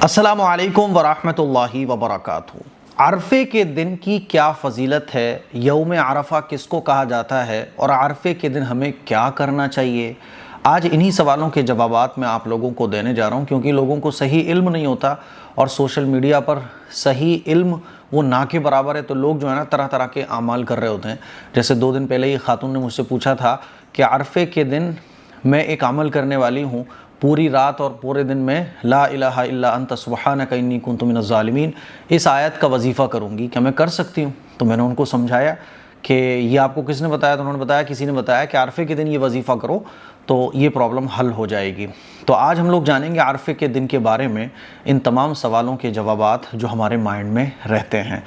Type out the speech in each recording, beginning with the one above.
السلام علیکم ورحمۃ اللہ وبرکاتہ۔ عرفے کے دن کی کیا فضیلت ہے، یوم عرفہ کس کو کہا جاتا ہے اور عرفے کے دن ہمیں کیا کرنا چاہیے، آج انہی سوالوں کے جوابات میں آپ لوگوں کو دینے جا رہا ہوں، کیونکہ لوگوں کو صحیح علم نہیں ہوتا اور سوشل میڈیا پر صحیح علم وہ نہ کے برابر ہے، تو لوگ جو ہے نا طرح طرح کے اعمال کر رہے ہوتے ہیں۔ جیسے 2 دن پہلے ہی خاتون نے مجھ سے پوچھا تھا کہ عرفے کے دن میں ایک عمل کرنے والی ہوں، پوری رات اور پورے دن میں لا الہ الا انت سبحانک انی کنت من الظالمین اس آیت کا وظیفہ کروں گی، کیا میں کر سکتی ہوں؟ تو میں نے ان کو سمجھایا کہ یہ آپ کو کس نے بتایا؟ تو انہوں نے بتایا کسی نے بتایا کہ عرفے کے دن یہ وظیفہ کرو تو یہ پرابلم حل ہو جائے گی۔ تو آج ہم لوگ جانیں گے عرفے کے دن کے بارے میں ان تمام سوالوں کے جوابات جو ہمارے مائنڈ میں رہتے ہیں۔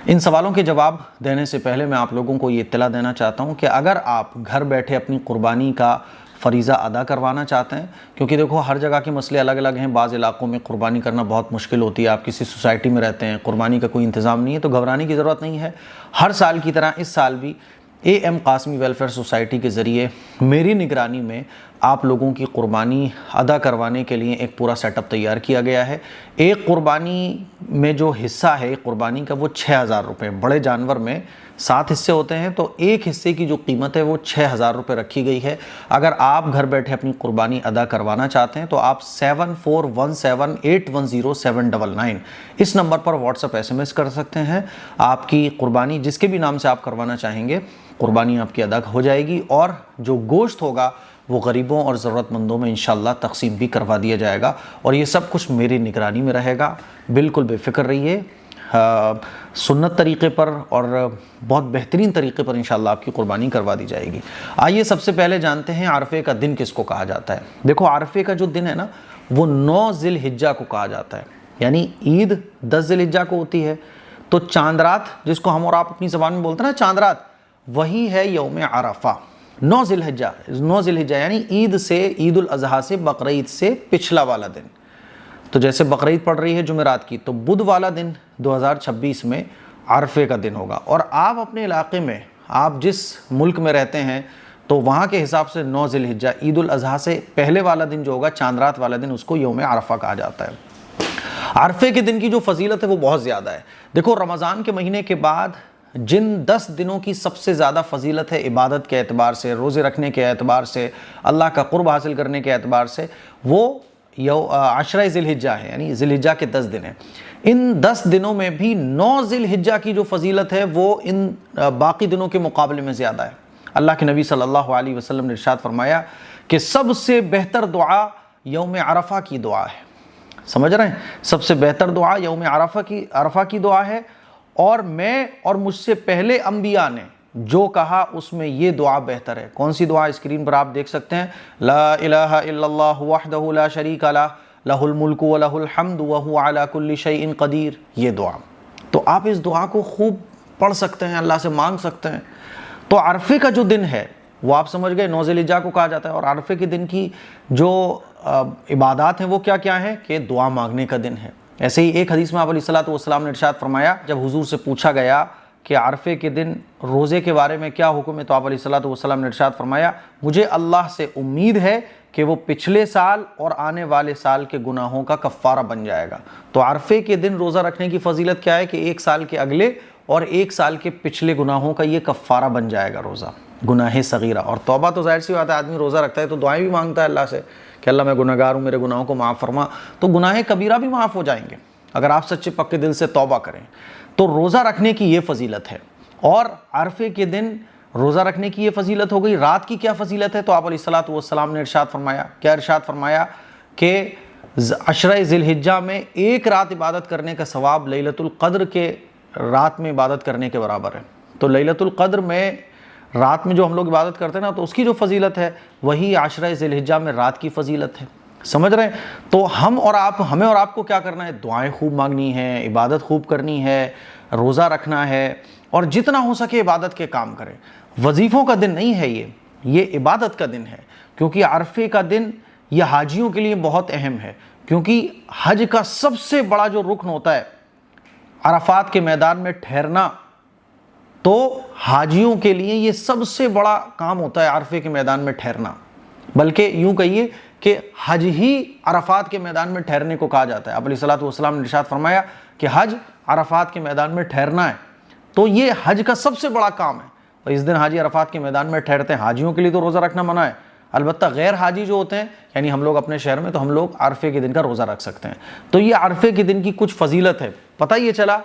ان سوالوں کے جواب دینے سے پہلے میں آپ لوگوں کو یہ اطلاع دینا چاہتا ہوں کہ اگر آپ گھر بیٹھے اپنی قربانی کا فریضہ ادا کروانا چاہتے ہیں، کیونکہ دیکھو ہر جگہ کے مسئلے الگ الگ ہیں، بعض علاقوں میں قربانی کرنا بہت مشکل ہوتی ہے، آپ کسی سوسائٹی میں رہتے ہیں، قربانی کا کوئی انتظام نہیں ہے، تو گھبرانے کی ضرورت نہیں ہے۔ ہر سال کی طرح اس سال بھی A M Qasmi welfare society کے ذریعے میری نگرانی میں آپ لوگوں کی قربانی ادا کروانے کے لیے ایک پورا سیٹ اپ تیار کیا گیا ہے۔ ایک قربانی میں جو حصہ ہے قربانی کا وہ 6000 روپے، بڑے جانور میں 7 حصے ہوتے ہیں تو ایک حصے کی جو قیمت ہے وہ 6000 روپے رکھی گئی ہے۔ اگر آپ گھر بیٹھے اپنی قربانی ادا کروانا چاہتے ہیں تو آپ 7417810799 اس نمبر پر واٹس ایپ SMS کر سکتے ہیں۔ آپ کی قربانی جس کے بھی نام سے آپ کروانا چاہیں گے، قربانی آپ کی ادا ہو جائے گی اور جو گوشت ہوگا وہ غریبوں اور ضرورت مندوں میں انشاءاللہ تقسیم بھی کروا دیا جائے گا، اور یہ سب کچھ میری نگرانی میں رہے گا۔ بالکل بے فکر رہیے، سنت طریقے پر اور بہت بہترین طریقے پر انشاءاللہ آپ کی قربانی کروا دی جائے گی۔ آئیے سب سے پہلے جانتے ہیں عرفے کا دن کس کو کہا جاتا ہے۔ دیکھو عرفے کا جو دن ہے نا وہ 9 ذی الحجہ کو کہا جاتا ہے، یعنی عید 10 ذی الحجہ کو ہوتی ہے، تو چاند رات جس کو ہم اور آپ اپنی زبان میں بولتے ہیں نا چاند رات، وہی ہے یوم عرفہ۔ 9 ذی الحجہ یعنی عید سے، عید الاضحیٰ سے، بقرعید سے پچھلا والا دن۔ تو جیسے بقرعید پڑ رہی ہے جمعرات کی، تو بدھ والا دن 2026 میں عرفے کا دن ہوگا، اور آپ اپنے علاقے میں، آپ جس ملک میں رہتے ہیں تو وہاں کے حساب سے 9 ذی الحجہ عید الاضحیٰ سے پہلے والا دن جو ہوگا، چاند رات والا دن، اس کو یوم عرفہ کہا جاتا ہے۔ عرفے کے دن کی جو فضیلت ہے وہ بہت زیادہ ہے۔ دیکھو رمضان کے مہینے کے بعد جن 10 دنوں کی سب سے زیادہ فضیلت ہے عبادت کے اعتبار سے، روزے رکھنے کے اعتبار سے، اللہ کا قرب حاصل کرنے کے اعتبار سے، وہ عشرہ ذی الحجہ ہے، یعنی ذی الحجہ کے 10 دن ہیں۔ ان 10 دنوں میں بھی 9 ذی الحجہ کی جو فضیلت ہے وہ ان باقی دنوں کے مقابلے میں زیادہ ہے۔ اللہ کے نبی صلی اللہ علیہ وسلم نے ارشاد فرمایا کہ سب سے بہتر دعا یوم عرفہ کی دعا ہے۔ سمجھ رہے ہیں؟ سب سے بہتر دعا یوم عرفہ کی دعا ہے، اور میں اور مجھ سے پہلے انبیاء نے جو کہا اس میں یہ دعا بہتر ہے۔ کون سی دعا؟ اسکرین پر آپ دیکھ سکتے ہیں، لا الہ الا اللہ وحدہ لا شریک لہ لہ الملک ولہ الحمد وہو علی کل شیء قدیر، یہ دعا۔ تو آپ اس دعا کو خوب پڑھ سکتے ہیں، اللہ سے مانگ سکتے ہیں۔ تو عرفے کا جو دن ہے وہ آپ سمجھ گئے 9 ذی الحجہ کو کہا جاتا ہے، اور عرفے کے دن کی جو عبادات ہیں وہ کیا کیا ہیں کہ دعا مانگنے کا دن ہے۔ ایسے ہی ایک حدیث میں آپ علیہ الصلوۃ والسلام نے ارشاد فرمایا، جب حضور سے پوچھا گیا کہ عرفے کے دن روزے کے بارے میں کیا حکم ہے، تو آپ علیہ الصلوۃ والسلام نے ارشاد فرمایا، مجھے اللہ سے امید ہے کہ وہ پچھلے سال اور آنے والے سال کے گناہوں کا کفارہ بن جائے گا۔ تو عرفے کے دن روزہ رکھنے کی فضیلت کیا ہے کہ 1 سال کے اگلے اور 1 سال کے پچھلے گناہوں کا یہ کفارہ بن جائے گا روزہ، گناہ صغیرہ۔ اور توبہ تو ظاہر سی بات ہے، آدمی روزہ رکھتا ہے تو دعائیں بھی مانگتا ہے اللہ سے کہ اللہ میں گنہگار ہوں، میرے گناہوں کو معاف فرما، تو گناہ کبیرہ بھی معاف ہو جائیں گے اگر آپ سچے پکے دل سے توبہ کریں۔ تو روزہ رکھنے کی یہ فضیلت ہے، اور عرفے کے دن روزہ رکھنے کی یہ فضیلت ہو گئی۔ رات کی کیا فضیلت ہے؟ تو آپ علیہ الصلوۃ والسلام نے ارشاد فرمایا، کیا ارشاد فرمایا کہ عشرہ ذی الحجہ میں 1 رات عبادت کرنے کا ثواب لیلۃ القدر کے رات میں عبادت کرنے کے برابر ہے۔ تو لیلۃ القدر میں رات میں جو ہم لوگ عبادت کرتے ہیں نا، تو اس کی جو فضیلت ہے وہی عشرہ ذی الحجہ میں رات کی فضیلت ہے۔ سمجھ رہے ہیں؟ تو ہمیں اور آپ کو کیا کرنا ہے؟ دعائیں خوب مانگنی ہے، عبادت خوب کرنی ہے، روزہ رکھنا ہے، اور جتنا ہو سکے عبادت کے کام کریں۔ وظیفوں کا دن نہیں ہے یہ عبادت کا دن ہے، کیونکہ عرفے کا دن یہ حاجیوں کے لیے بہت اہم ہے، کیونکہ حج کا سب سے بڑا جو رکن ہوتا ہے عرفات کے میدان میں ٹھہرنا، تو حاجیوں کے لیے یہ سب سے بڑا کام ہوتا ہے عرفے کے میدان میں ٹھہرنا۔ بلکہ یوں کہیے کہ حج ہی عرفات کے میدان میں ٹھہرنے کو کہا جاتا ہے۔ آپ علیہ الصلوۃ والسلام نے ارشاد فرمایا کہ حج عرفات کے میدان میں ٹھہرنا ہے، تو یہ حج کا سب سے بڑا کام ہے، اور اس دن حاجی عرفات کے میدان میں ٹھہرتے ہیں۔ حاجیوں کے لیے تو روزہ رکھنا منع ہے، البتہ غیر حاجی جو ہوتے ہیں، یعنی ہم لوگ اپنے شہر میں، تو ہم لوگ عرفے کے دن کا روزہ رکھ سکتے ہیں۔ تو یہ عرفے کے دن کی کچھ فضیلت ہے، پتہ یہ چلا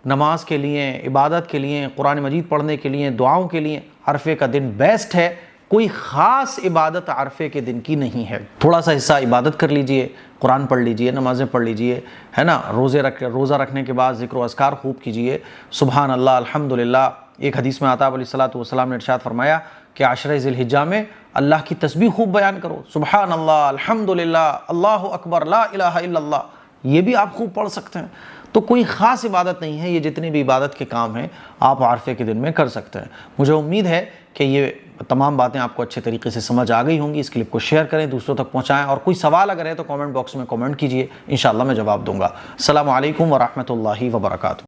نماز کے لیے، عبادت کے لیے، قرآن مجید پڑھنے کے لیے، دعاؤں کے لیے عرفے کا دن بیسٹ ہے۔ کوئی خاص عبادت عرفے کے دن کی نہیں ہے، تھوڑا سا حصہ عبادت کر لیجئے، قرآن پڑھ لیجئے، نمازیں پڑھ لیجئے، ہے نا، روزہ رکھنے کے بعد ذکر و اذکار خوب کیجئے، سبحان اللہ، الحمدللہ۔ ایک حدیث میں آتا ہے علیہ الصلوۃ والسلام نے ارشاد فرمایا کہ عشرہ ذی الحجہ میں اللہ کی تسبیح خوب بیان کرو، سبحان اللہ، الحمدللہ، اللہ اکبر، لا الہ الا اللہ، یہ بھی آپ خوب پڑھ سکتے ہیں۔ تو کوئی خاص عبادت نہیں ہے، یہ جتنے بھی عبادت کے کام ہیں آپ عرفے کے دن میں کر سکتے ہیں۔ مجھے امید ہے کہ یہ تمام باتیں آپ کو اچھے طریقے سے سمجھ آ گئی ہوں گی۔ اس کلپ کو شیئر کریں، دوسروں تک پہنچائیں، اور کوئی سوال اگر ہے تو کامنٹ باکس میں کامنٹ کیجئے، انشاءاللہ میں جواب دوں گا۔ السلام علیکم ورحمۃ اللہ وبرکاتہ۔